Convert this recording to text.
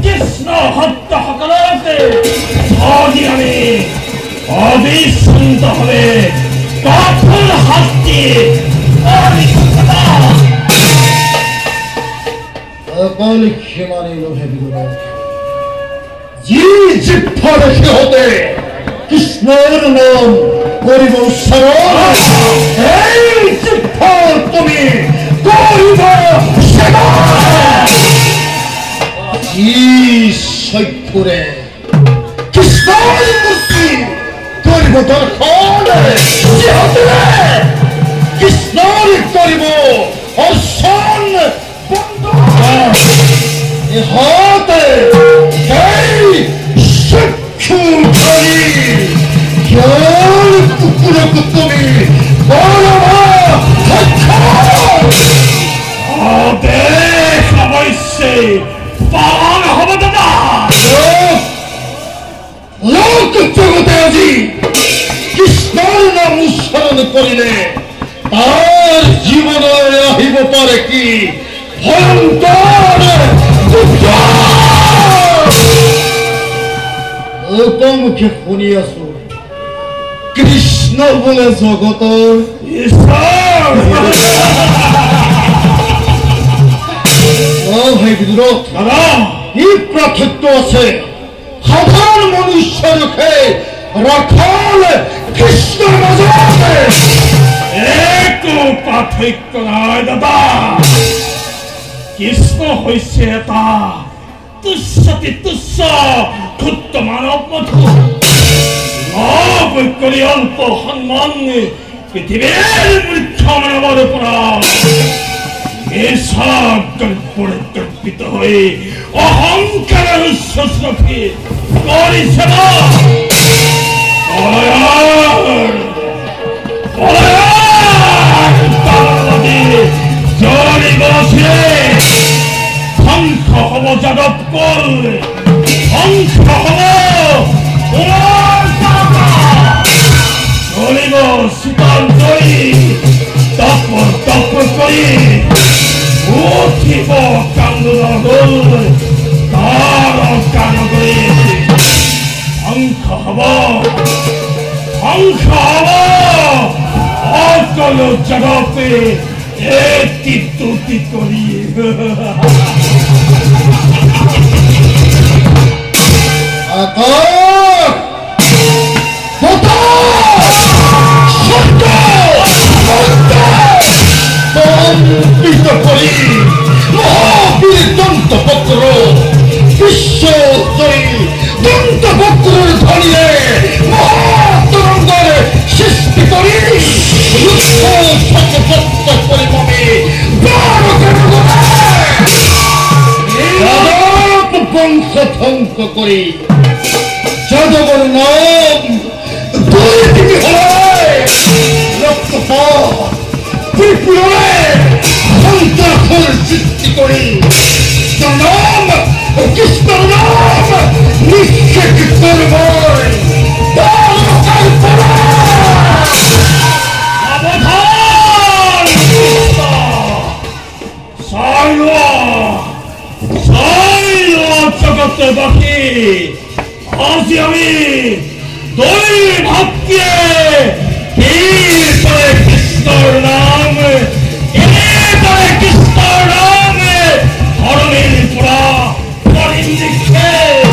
কৃষ্ণ হত্যা সকলকে অবিরামে অবিশ্রান্ত হবে কঠোর শাস্তি। অকাল ক্ষমানে লোভে বিগত যে জিহ্বা রেখে হতে কৃষ্ণের নাম করিব উচ্চারণ, এই জিহ্বা তুমি করিব সেবা। সৈপুরে কৃষ্ণের মূর্তি করিব দর্শন, কৃষ্ণের করিব অর্শন। হাতে কুকুরকে তুমি অবশ্যই পালন হবে দাদা। লোক জগতে আজি কৃষ্ণের নাম উচ্চারণ করিলে তার জীবনে আহিব পারে কি ভয়ঙ্কর লোকমুখে শুনি আছো কৃষ্ণ বলে জগতৰ ঈশ্বৰ। ভাই বিদুৰ ই পাৰ্থক্য আছে সাধাৰণ মনুষ্যৰূপে ৰাখল কৃষ্ণৰ মাজতে একো পাৰ্থক্য নাই দাদা। কৃষ্ণ হৈছে এটা তুচ্ছতি তুচ্ছ ক্ষুদ্ৰ মানৱ মাথো। লাভ কৰি অল্প সন্মান পৃথিৱীৰ মুখ্য মানৱৰ পৰা পৰিকল্পিত হৈ অহংকাৰৰ উচ্চশ্ৰফী কৰিছে ধ্বংস হব যাদৱ কুল, ধ্বংস হব চলিব শীতল জয়ী তপ কৰি উঠিব কান্দোলৰ দোল তাৰ কাণ কৰি ধ্বংস হব অকল যাদৱে এটি তুতি কৰি। মহাবীর দন্তপক্র বিশ্বজয়ী দন্তপক্রের ধরিয়ে মহাতরঙ্গের সৃষ্টি করি পরিমমে বংশ ধ্বংস করি যাদবের নাম দুই দিকে হয় রক্তপাত ত্রিপুরে সন্ত্রাসের সৃষ্টি করি নাম কৃষ্ণর নাম নিঃশেষ করব। জগতবাসী আজি আমি দুই ভক্তিয়ে কৃষ্ণৰ নাম কৃষ্ণৰ নাম ধৰণীৰ পৰা কৰিম নিক্ষেপ।